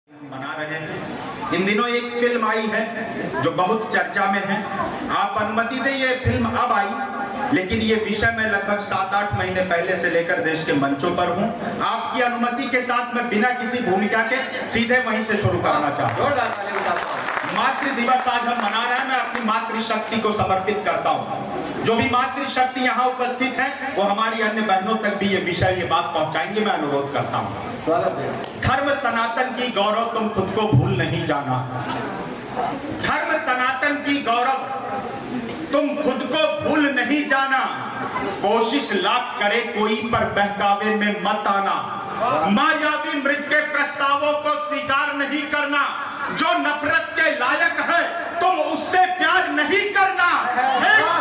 बना रहे हैं। इन दिनों एक फिल्म आई है जो बहुत चर्चा में है। आप अनुमति दें, ये फिल्म अब आई, लेकिन ये विषय मैं लगभग 7-8 महीने पहले से लेकर देश के मंचों पर हूँ। आपकी अनुमति के साथ मैं बिना किसी भूमिका के सीधे वहीं से शुरू करना चाहता हूँ। मातृ दिवस आज हम मना रहे हैं। मैं अपनी मातृशक्ति को समर्पित करता हूँ। जो भी मातृशक्ति यहाँ उपस्थित है वो हमारी अन्य बहनों तक भी ये विषय, ये बात पहुंचाएंगे। मैं अनुरोध करता हूँ। धर्म सनातन की गौरव तुम खुद को भूल नहीं जाना। धर्म सनातन की गौरव तुम खुद को भूल नहीं जाना। कोशिश लाख करे कोई पर बहकावे में मत आना। मायावी मृत के प्रस्तावों को स्वीकार नहीं करना। जो नफरत के लायक है तुम उससे प्यार नहीं करना।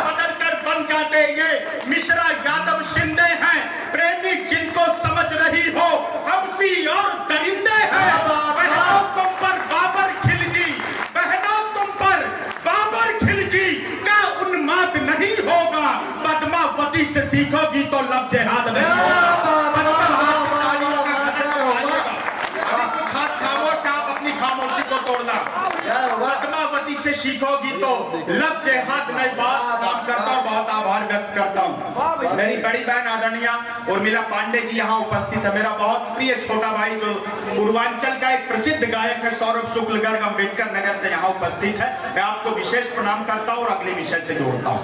बदल कर बन जाते ये मिश्रा यादव शिंदे हैं। प्रेमी जिनको समझ रही हो हबसी और दरिंदे हैं। बहनों तुम पर बाबर खिलजी, बहनों तुम पर बाबर खिलजी का उन्माद नहीं होगा। पद्मावती से सीखोगी तो लब जिहाद नहीं होगा। पद्मावती से सीखोगी तो लब जिहाद नहीं। बात करता हूँ, बहुत आभार व्यक्त करता हूँ। मेरी बड़ी बहन आदरणीय उर्मिला पांडे जी यहाँ उपस्थित है। मेरा बहुत प्रिय छोटा भाई जो पूर्वांचल का एक प्रसिद्ध गायक है सौरभ शुक्ल गर्ग अम्बेडकर नगर से यहाँ उपस्थित है। मैं आपको विशेष प्रणाम करता हूँ और अगले विषय से जोड़ता हूँ।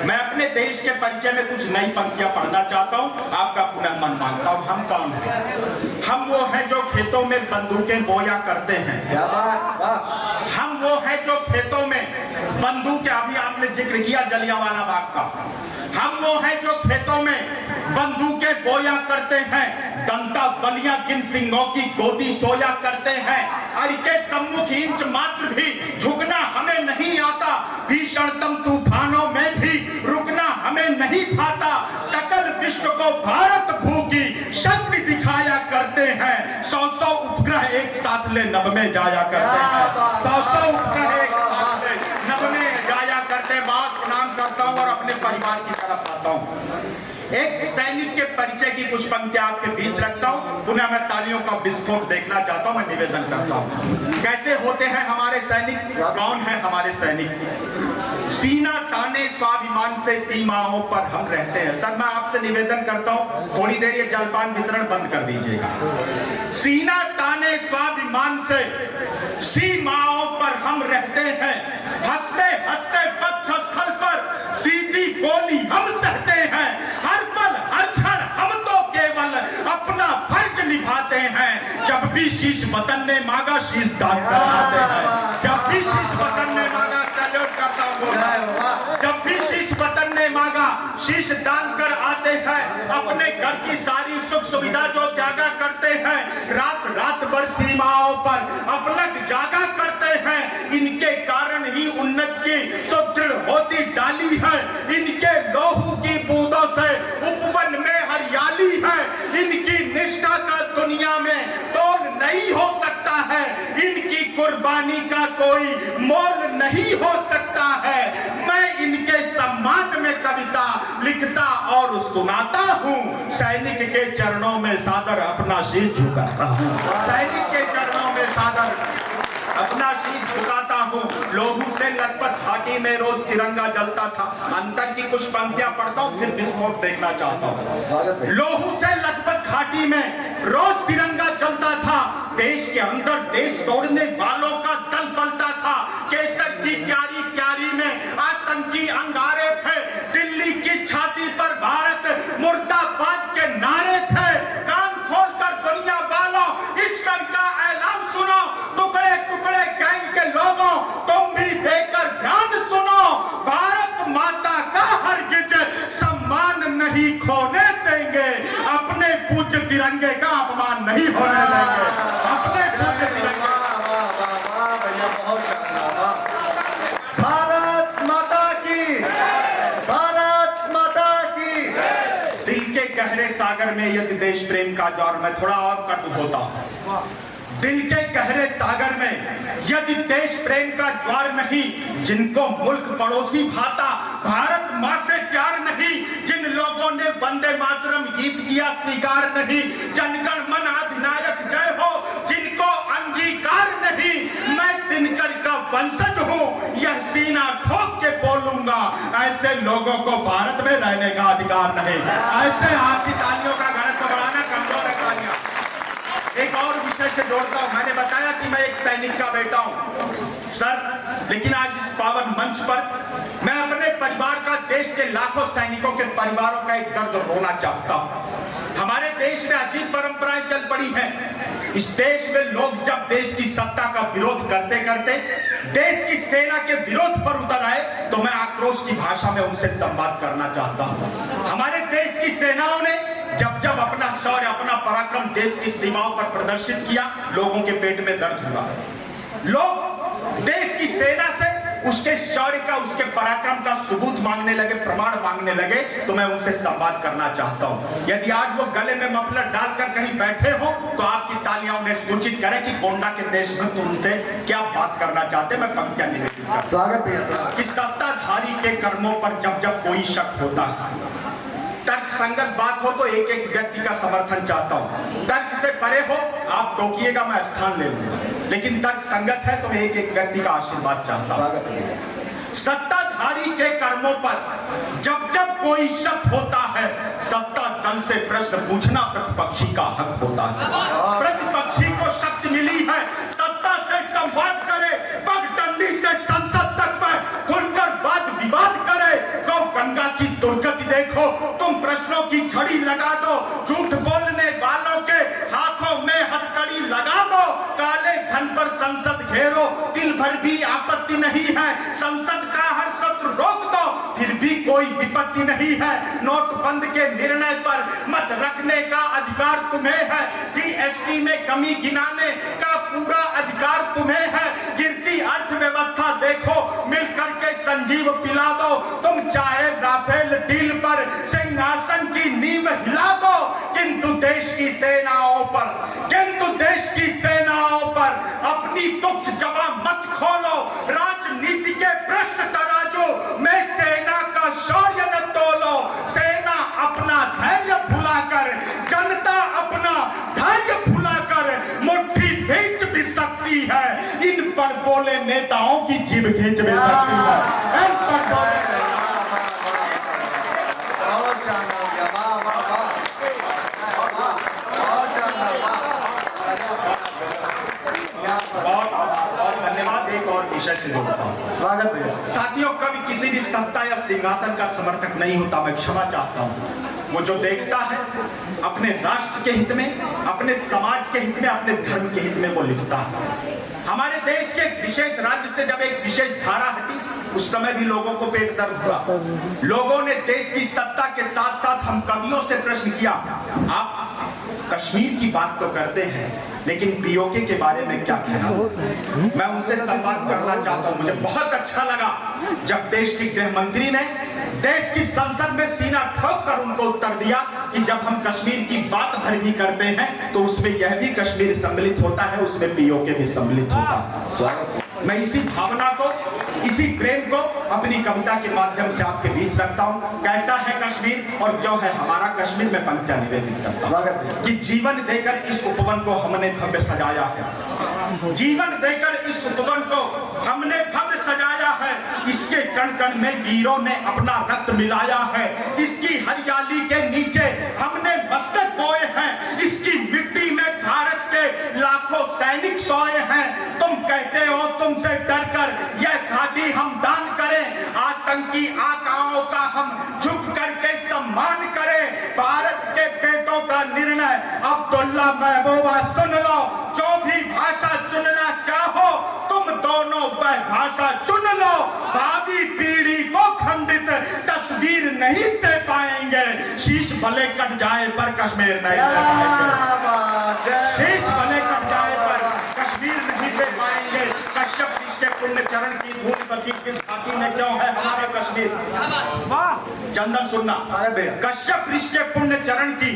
मैं अपने देश के परिचय में कुछ नई पंक्तियां पढ़ना चाहता हूँ। आपका पुनः मन मांगता हूँ। हम कौन हैं? हम वो हैं जो खेतों में बंदूकें बोया करते हैं। हम वो हैं जो खेतों में बंदूकें, अभी आपने जिक्र किया जलियांवाला बाग का। हम वो हैं जो खेतों में बंदूकें बोया करते हैं। दंता बलियां गिन सिंहों की गोदी सोया करते हैं। अर के सम्मुख इंच मात्र भी झुकना हमें नहीं आता। भीषणतम तूफानों में भी रुकना हमें नहीं भाता। सकल विश्व को भारत भू की शक्ति दिखाया करते हैं। 100 उपग्रह एक साथ ले नभ में जाया करते हैं। 100 उपग्रह एक साथ ले नभ में जाया करते हैं। बात प्रणाम करता हूँ और अपने परिवार की तरफ आता हूँ। एक सैनिक के परिचय की कुछ पंक्तियां आपके बीच रखता हूं। पुनः मैं तालियों का विस्फोट देखना चाहता हूं। मैं निवेदन करता हूं, कैसे होते हैं हमारे सैनिक? कौन है हमारे सैनिक? सीना ताने स्वाभिमान से सीमाओं पर हम रहते हैं। सर मैं आपसे निवेदन करता हूं, थोड़ी देर ये जलपान वितरण बंद कर दीजिएगा। सीना ताने स्वाभिमान से सीमाओं पर हम रहते हैं। हंसते हंसते वक्षस्थल पर सीधी गोली हम सहते हैं। हर पल हर क्षण हम तो केवल अपना फर्ज निभाते हैं। जब भी शीश वतन ने मांगा शीश दान कर आते हैं। जब भी शीश वतन ने मांगा, सैल्यूट करता हूं। जब भी शीश वतन ने मांगा शीश दान कर आते हैं। अपने घर की सारी सुख सुविधा जो त्यागा करते हैं। रात रात भर सीमाओं पर अपलक जागा करते हैं। इनके कारण ही उन्नत की सुदृढ़ होती डाली है। इनके लोहू की बूंदों से उपवन में हरियाली है। इनकी निष्ठा का दुनिया में तोल नहीं हो सकता है। इनकी कुर्बानी का कोई मोल नहीं हो सकता है। मैं इनके सम्मान में कविता लिखता और सुनाता हूँ। सैनिक के चरणों में सादर अपना शीश झुकाता हूँ। सैनिक के चरणों में सादर अपना शीश झुकाता हूँ। लोहू से लथपथ घाटी में रोज तिरंगा जलता था। अंतर की कुछ पंक्तियां पढ़ता हूँ, फिर विस्फोट देखना चाहता हूँ। लोहू से लथपथ घाटी में रोज तिरंगा जलता था। देश के अंदर देश तोड़ने वालों का दल बलता था। केसर की क्यारी क्यारी में आतंकी अंगारे थे। दिल्ली की छाती पर भारत मुर्दाबाद के नारे थे। कान खोलकर दुनिया वालों इस रंग का ऐलान सुनो। टुकड़े टुकड़े गैंग के लोगों तुम भी देकर ध्यान सुनो। भारत माता का हरगिज सम्मान नहीं खोने देंगे। अपने पूज्य तिरंगे का अपमान नहीं होने देंगे। अपने पूज्य तिरंगे। भारत माता की, भारत माता की। दिल के गहरे सागर में यदि देश प्रेम का ज्वार, मैं थोड़ा और कट होता हूं। दिल के गहरे सागर में यदि देश प्रेम का ज्वार नहीं, जिनको मुल्क पड़ोसी भाता, भारत माँ से प्यार नहीं, जिन लोगों ने वंदे मातरम गीत किया स्वीकार नहीं, जनगण मन अधिनायक जय हो, जिनको लोगों को भारत में रहने का अधिकार नहीं। ऐसे आपकी तालियों का घनत्व बढ़ाना, कमजोर है तालियां। एक और विषय से जोड़ता हूं, मैंने बताया कि मैं एक सैनिक का बेटा हूं सर, लेकिन आज इस पावन मंच पर मैं अपने परिवार का, देश के लाखों सैनिकों के परिवारों का एक दर्द रोना चाहता हूं। हमारे देश में अजीब परंपराएं चल पड़ी हैं। इस देश में लोग जब देश की सत्ता का विरोध करते करते देश की सेना के विरोध पर उतर आए तो मैं आक्रोश की भाषा में उनसे संवाद करना चाहता हूं। हमारे देश की सेनाओं ने जब जब अपना शौर्य, अपना पराक्रम देश की सीमाओं पर प्रदर्शित किया, लोगों के पेट में दर्द हुआ। लोग देश की सेना से उसके शौर्य का, उसके पराक्रम का सबूत मांगने लगे, प्रमाण मांगने लगे। तो मैं उनसे संवाद करना चाहता हूं। यदि आज वो गले में मफलर डालकर कहीं बैठे हो तो आपकी तालियां उन्हें सूचित करें कि गोंडा के देशभक्त उनसे क्या बात करना चाहते हैं। मैं पंक्तियां निवेदित करता हूं कि सत्ताधारी के कर्मों पर जब जब कोई शक होता है, तर्क संगत बात हो तो एक एक व्यक्ति का समर्थन चाहता हूं। तर्क से परे हो आप टोकिएगा, मैं स्थान ले लूंगा, लेकिन तर्क संगत है तो मैं एक एक व्यक्ति का आशीर्वाद चाहता हूं। सत्ताधारी के कर्मों पर जब जब कोई शक होता है, सत्ता दल से प्रश्न पूछना प्रतिपक्षी का हक होता है। प्रतिपक्षी को शक्ति मिली है सत्ता से संवाद करे, पगडंडी से संसद तक में खुलकर वाद विवाद करे। गौ गंगा की दुर्गति देखो, तुम प्रश्नों की झड़ी लगा दो, झूठ बोलने वालों के हाथों में हथकड़ी लगा दो। काले धन पर संसद घेरो, दिल भर भी आपत्ति नहीं है, संसद का हर सत्र रोक दो, फिर भी कोई विपत्ति नहीं है। नोटबंद के निर्णय पर मत रखने का अधिकार तुम्हें है, जीएसटी में कमी गिनाने का पूरा अधिकार तुम्हें है। गिरती अर्थव्यवस्था देखो, मिलकर के संजीव पिला दो। तुम चाहे राफेल डील पर सिंहासन की नींव हिला दो, किंतु देश की सेनाओं पर अपनी तुच्छ जबा मत खोलो। राजनीति के भ्रष्ट तराजू में सेना का शौर्य न तोलो। सेना अपना धैर्य भुलाकर, जनता अपना धैर्य भुलाकर मुट्ठी भींच भी सकती है। इन पर बोले नेताओं की जीभ खींच भी सकती है। इन पर बोले स्वागत है साथियों। कभी किसी भी सत्ता या सिंहासन का समर्थक नहीं होता, मैं क्षमा चाहता हूं। वो जो देखता है अपने राष्ट्र के हित में, अपने समाज के हित में, अपने धर्म के हित में वो लिखता है। हमारे देश के विशेष राज्य से जब एक विशेष धारा हटी, उस समय भी लोगों को पेट दर्द हुआ। लोगों ने देश की सत्ता के साथ साथ हम कवियों से प्रश्न किया, आप कश्मीर की बात तो करते हैं लेकिन पीओके के बारे में क्या ख्याल? मैं उनसे संवाद करना चाहता हूं। मुझे बहुत अच्छा लगा जब देश की गृह मंत्री ने देश की संसद में सीना ठोक कर उनको उत्तर दिया कि जब हम कश्मीर की बात भर भी करते हैं तो उसमें यह भी कश्मीर सम्मिलित होता है, उसमें पीओके भी सम्मिलित होता है। मैं इसी भावना को, इसी प्रेम को अपनी कविता के माध्यम से आपके बीच रखता हूं। कैसा है कश्मीर और क्यों है हमारा कश्मीर, में पंक्तियां निवेदित करता हूं कि जीवन देकर इस उपवन को हमने भव्य सजाया है। जीवन देकर इस उपवन को हमने भव्य सजाया है। इसके कण कण में वीरों ने अपना रक्त मिलाया है। इसकी हरियाली के नीचे हमने मस्तक बोए हैं। इसकी मिट्टी में भारत के लाखों सैनिक सोए हैं। तुम कहते हो तुमसे डरकर यह घाटी हम दान करें, आतंकी आकाओं का हम झुक करके सम्मान करें। भारत के बेटों का निर्णय अब्दुल्ला महबूबा सुन लो। जो भी भाषा चुनना चाहो तुम दोनों वह भाषा चुन लो। भावी पीढ़ी को खंडित तस्वीर नहीं दे पाएंगे। शीश भले कट जाए पर कश्मीर नहीं दे पाएंगे। शीश भले कट जाए पर कश्मीर नहीं दे पाएंगे। कश्यप के पुण्य चरण की धूल बसी किस घाटी में क्यों है हमारे कश्मीर? चंदन सुनना, कश्यप ऋषि के पुण्य चरण की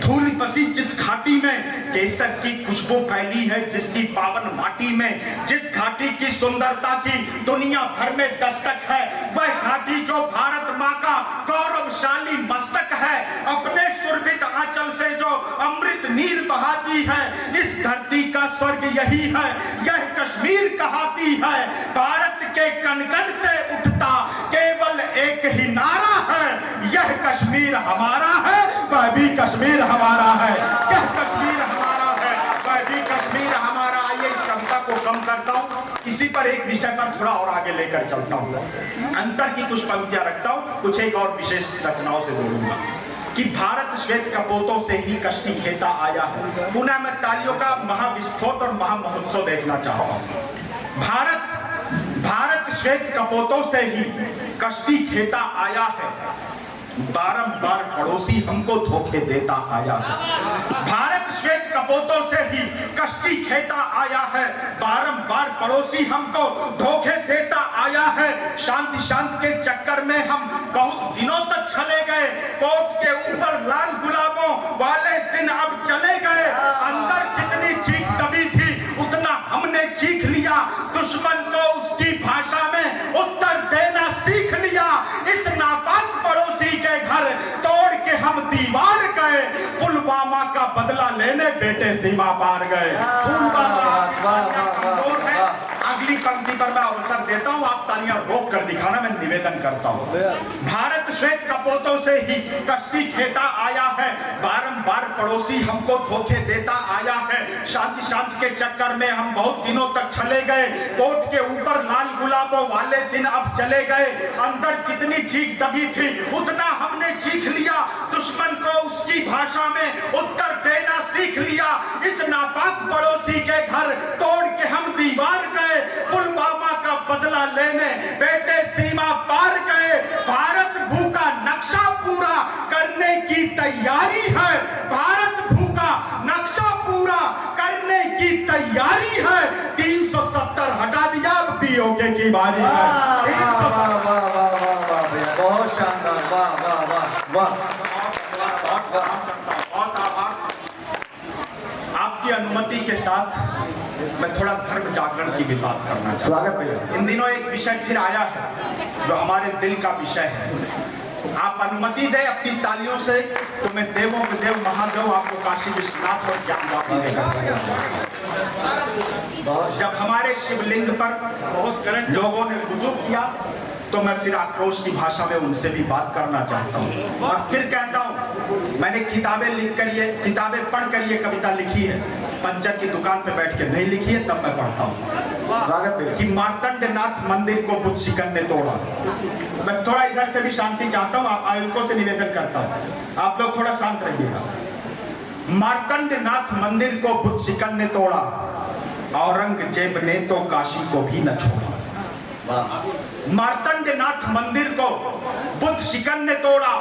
धूल बसी जिस घाटी में, केसर की खुशबू फैली है जिसकी पावन माटी में, जिस घाटी की सुंदरता की दुनिया भर में दस्तक है, वह घाटी जो भारत माँ का गौरवशाली मस्तक है, अपने सुरभित आंचल से जो अमृत नीर बहाती है। इस धरती का स्वर्ग यही है, यह कश्मीर कहाती है। भारत के कण कण से उठता केवल एक ही नारा है, यह कश्मीर हमारा है, वह भी कश्मीर हमारा है, यह कश्मीर हमारा है, वह भी कश्मीर हमारा। आइए इस कविता को कम करता हूँ, किसी पर एक विषय पर थोड़ा और आगे लेकर चलता हूँ, अंतर की कुछ पंक्तियां रखता हूँ, कुछ एक और विशेष रचनाओं से जोड़ूंगा कि भारत श्वेत कपोतों से ही कश्ती खेता आया है। पुनः मैं तालियों का महाविस्फोट और महामहोत्सव देखना चाहता हूँ। भारत श्वेत कपोतों से ही कश्ती खेता आया है, बारंबार पड़ोसी हमको धोखे देता आया है। भारत श्वेत कपोतों से ही कश्ती खेता आया है, बारंबार पड़ोसी हमको धोखे देता आया है। शांति के चक्कर में हम बहुत दिनों तक चले गए, कोट के ऊपर लाल गुलाबों वाले दिन अब चले गए। अंदर जितनी चीख दबी थी उतना हमने चीख लिया, दुश्मन को उसकी भाषा में उत्तर देना सीख लिया। इस नापाक पड़ोसी के घर तोड़ के हम दीवार गए, पुलवामा का बदला लेने बेटे सीमा पार गए। अगली पंक्ति पर मैं अवसर देता हूं, आप तालियां रोक कर दिखाना, मैं निवेदन करता हूं। भारत श्वेत कपोतों से ही कश्ती खेता आया है, बारंबार पड़ोसी हमको धोखे देता आया है। शांति के चक्कर में हम बहुत दिनों तक चले गए, कोट के ऊपर लाल गुलाबों वाले दिन अब चले गए। अंदर जितनी चीख दबी थी उतना हमने चीख लिया, दुश्मन को उसकी भाषा में उत्तर देना सीख लिया। इस नापाक पड़ोसी के घर तोड़ के हम दीवार गए, पुलवामा का बदला लेने बेटे सीमा पार गए। भारत भूखा नक्शा पूरा करने की तैयारी है, भारत भूखा नक्शा पूरा करने की तैयारी है। 370 हटा दिया, अब पीओके की बारी है। बहुत शानदार, वाह वाह वाह वाह। बहुत आभार। आपकी अनुमति के साथ मैं थोड़ा धर्म जागरण की भी बात करना चाहता हूं। स्वागत भैया। इन दिनों एक विषय फिर आया है जो हमारे दिल का विषय है। आप अनुमति दें अपनी तालियों से तो मैं देवों के देव महादेव आपको काशी विश्वनाथ और ज्ञानवापी देकर जब हमारे शिवलिंग पर लोगों ने रुजू किया तो मैं फिर आक्रोश की भाषा में उनसे भी बात करना चाहता हूँ। और फिर कहता हूँ, मैंने किताबें लिख कर ये किताबें पढ़ कर ये कविता लिखी है, पंचर की दुकान पे बैठ के नहीं लिखी है, तब मैं पढ़ता हूँ कि मार्तंडनाथ मंदिर को बुद्ध शिकन ने तोड़ा। मैं थोड़ा इधर से भी शांति चाहता हूँ, आप आयुक्तों से निवेदन करता हूँ, आप लोग थोड़ा शांत रहिएगा। मार्तंडनाथ मंदिर को बुद्ध शिकन ने तोड़ा, औरंगजेब ने तो काशी को भी न छोड़ा। मार्तंडनाथ मंदिर को बुद्ध शिकन ने तोड़ा,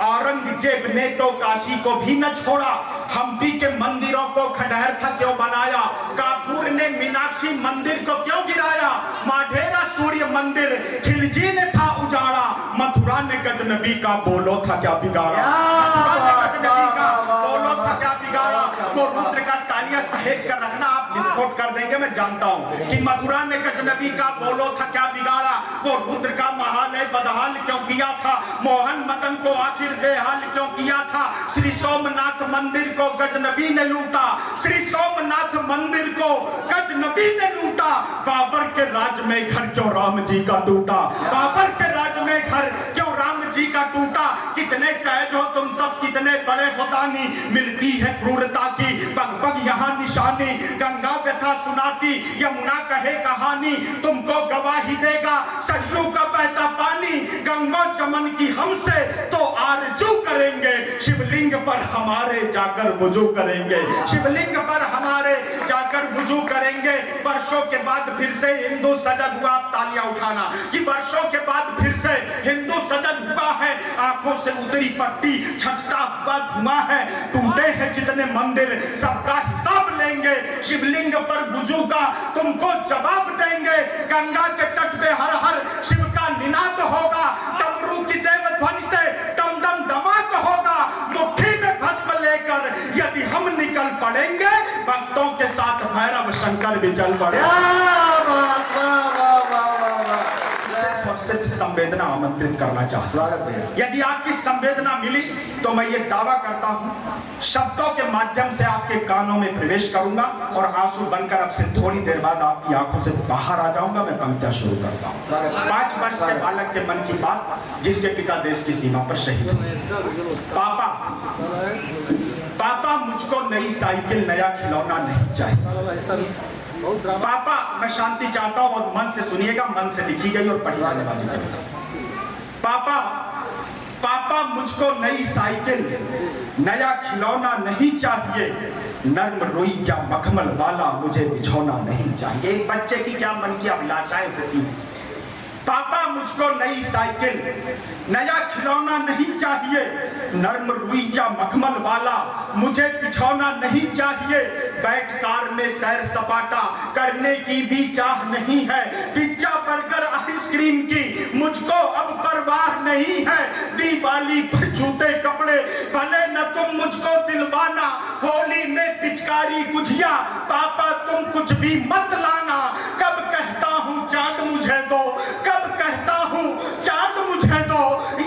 औरंगजेब ने तो काशी को भी न छोड़ा। हम्पी के मंदिरों को खंडहर था क्यों बनाया, काफूर ने मीनाक्षी मंदिर को क्यों गिराया। माढेरा सूर्य मंदिर खिलजी ने था उजाड़ा, मथुरा ने गजनबी का बोलो था क्या बिगाड़ा। बोलो था क्या बिगाड़ा। वो रुद्र का तालियां सहेज कर रखना, आप विस्फोट कर देंगे मैं जानता हूं कि मथुरा ने गजनबी का बोलो था क्या बिगाड़ा। वो रुद्र का महालय बदहाल क्यों किया था, मोहन मदन को आखिर बेहाल क्यों किया था। श्री सोमनाथ मंदिर को गजनबी ने लूटा, श्री सोमनाथ मंदिर को गजनबी ने लूटा। बाबर के राज में घर क्यों राम जी का टूटा, बाबर के राज में घर क्यों राम जी का टूटा। कितने सहज हो तुम सब, कितने बड़े हो दानी, मिलती है क्रूरता की पग पग यहाँ निशानी। गंगा व्यथा सुनाती यमुना कहे कहानी, तुमको गवाही देगा सरयू का बहता पानी। गंगा चमन की हमसे तो आरजू करेंगे, शिवलिंग पर हमारे जाकर वुजू करेंगे, शिवलिंग पर हमारे जाकर वुजू करेंगे। वर्षों के बाद फिर से हिंदू सजग हुआ, तालियां उठाना कि वर्षों के बाद फिर से हिंदू सजग हुआ है। आंखों से उतरी पट्टी छटता हुआ धुआं है, टूटे हैं जितने मंदिर सबका हिसाब लेंगे। शिवलिंग पर वुजू का तुमको जवाब देंगे। गंगा के तट पे हर हर शिव का निनाद होगा, डमरू की देव ध्वनि से डम डम धमाक होगा। मुट्ठी में भस्म लेकर यदि हम निकल पड़ेंगे, भक्तों के साथ भैरव शंकर भी चल पड़े। सिर्फ संवेदना आमंत्रित करना चाहता हूं। स्वागत भैया। यदि आपकी संवेदना मिली तो मैं ये दावा करता हूं, शब्दों के माध्यम से आपके कानों में प्रवेश करूंगा और आंसू बनकर अब से थोड़ी देर बाद आपकी आंखों से बाहर आ जाऊंगा। मैं पंक्तियां शुरू करता हूं। 5 वर्ष के बालक के मन की बात, जिसके पिता देश की सीमा पर शहीद हुए। पापा मुझको नई साइकिल, नया खिलौना नहीं चाहिए। पापा मैं शांति चाहता हूं और मन से सुनिएगा, मन से लिखी गई और पढ़ी जाने वाली कविता। पापा मुझको नई साइकिल, नया खिलौना नहीं चाहिए, नर्म रुई क्या मखमल वाला मुझे बिछौना नहीं चाहिए। एक बच्चे की क्या मन की अभिलाषाएं होती हैं। पापा मुझको नई साइकिल, नया खिलौना नहीं चाहिए, नर्म रुई क्या मखमल वाला मुझे बिछौना नहीं चाहिए। बैठ कार में सैर सपाटा करने की भी चाह नहीं है, पिज्जा बर्गर आइसक्रीम की मुझको अब परवाह नहीं है। दिवाली पर जूते कपड़े भले न तुम मुझको दिलवाना, होली में पिचकारी गुझिया पापा तुम कुछ भी मत लाना। कब कहता हूँ चांद मुझे दो, कब कहता हूँ चांद मुझे दो,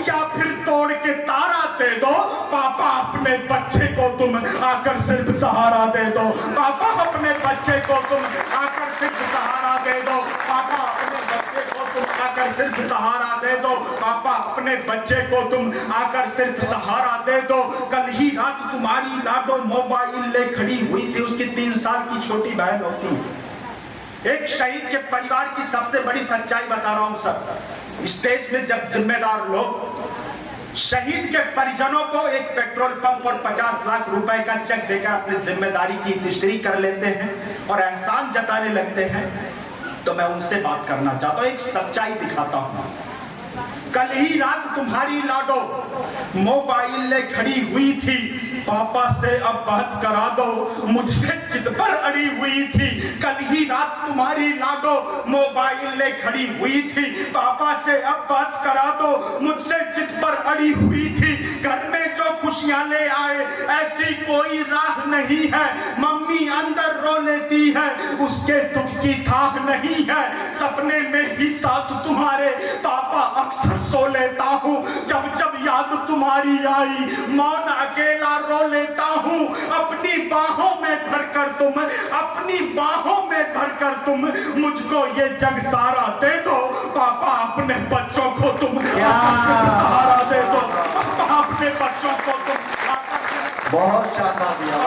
या फिर तोड़ के तारा दे दो। पापा अपने बच्चे को तुम आकर सिर्फ सहारा दे दो। पापा अपने बच्चे को तुम आकर सिर्फ सहारा दे दो। पापा अपने बच्चे को तुम आकर सिर्फ सहारा दे दो। पापा अपने बच्चे को तुम आकर सिर्फ सहारा दे दो। कल ही रात तुम्हारी लाडो मोबाइल ले खड़ी हुई थी, उसकी 3 साल की छोटी बहन होती। एक शहीद के परिवार की सबसे बड़ी सच्चाई बता रहा हूं सर। स्टेज में जब जिम्मेदार लोग शहीद के परिजनों को एक पेट्रोल पंप और 50 लाख रुपए का चेक देकर अपनी जिम्मेदारी की तिश्तरी कर लेते हैं और एहसान जताने लगते हैं, तो मैं उनसे बात करना चाहता हूं, एक सच्चाई दिखाता हूं। कल ही रात तुम्हारी लाडो मोबाइल ले खड़ी हुई थी, पापा से अब बात करा दो, मुझसे जिद पर अड़ी हुई थी। कल ही रात तुम्हारी लाडो मोबाइल ले खड़ी हुई थी, पापा से अब बात करा दो, मुझसे जिद पर अड़ी हुई थी। घर में जो खुशियां ले आए ऐसी कोई राह नहीं है, मम्मी अंदर रो लेती है, उसके दुख की थाह नहीं है। सपने में ही साथ तुम्हारे पापा अक्सर सो लेता हूँ, जब जब याद तुम्हारी आई मौन अकेला रो लेता हूँ। अपनी बाहों में भरकर तुम, अपनी बाहों में भरकर तुम मुझको ये जग सारा दे दो। पापा अपने बच्चों को तुम सहारा दे दो। पापा अपने बच्चों को तुम बहुत शानदार दिया,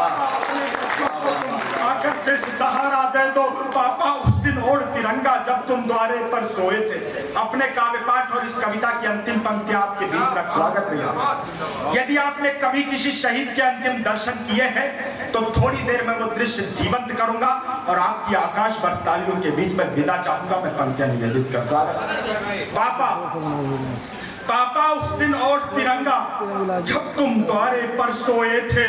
आकर से सहारा दे दो। पापा उस दिन ओढ़ तिरंगा जब तुम द्वारे पर सोए थे। अपने काव्य पाठ और इस कविता की अंतिम पंक्ति आपके बीच रखा। स्वागत भैया। यदि आपने कभी किसी शहीद के अंतिम दर्शन किए हैं तो थोड़ी देर में वो दृश्य जीवंत करूंगा और आपकी आकाश भर तालियों के बीच में विदा चाहूंगा। मैं पंक्तियां निवेदित कर। पापा उस दिन और तिरंगा जब तुम द्वारे पर सोए थे,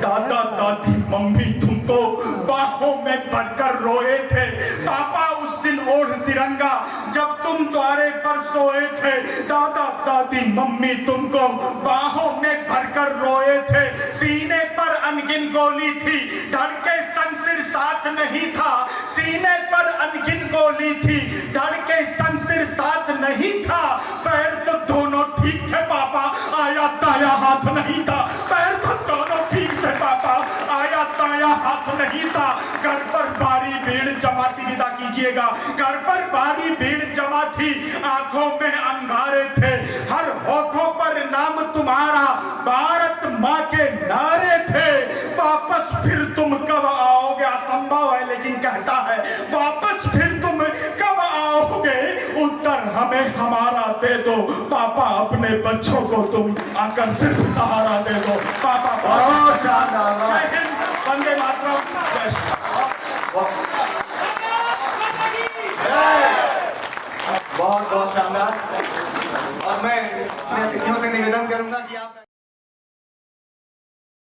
दादा दादी मम्मी तुमको बाहों में भरकर रोए थे। पापा उस दिन ओढ़ तिरंगा जब तुम द्वारे पर सोए थे, दादा दादी मम्मी तुमको बाहों में भरकर रोए थे। सीने पर अनगिन गोली थी, धड़के संग सिर साथ नहीं था। सीने पर अनगिन गोली थी, धड़के संग सिर साथ नहीं था। पैर तो दोनों ठीक थे पापा, आया ताया हाथ नहीं था। पैर तो दोनों ठीक थे पापा, आया ताया हाथ नहीं था। घर पर भारी भीड़ जमा थी, विदा कीजिएगा। घर पर भारी भीड़ जमा थी, आंखों में अंगारे थे, हर होठों पर नाम तुम्हारा, भारत माँ के नारे थे। वापस फिर तुम कब आओगे? असंभव है लेकिन कहता है, वापस फिर तुम कब आओगे? उत्तर हमें हमारा दे दो। पापा अपने बच्चों को तुम आकर सिर्फ सहारा दे दो। पापा बहुत शानदार, जय हिंद, वंदे मातरम, जय श्री बहुत बहुत शानदार। और मैं अपने अतिथियों से निवेदन करूंगा कि आप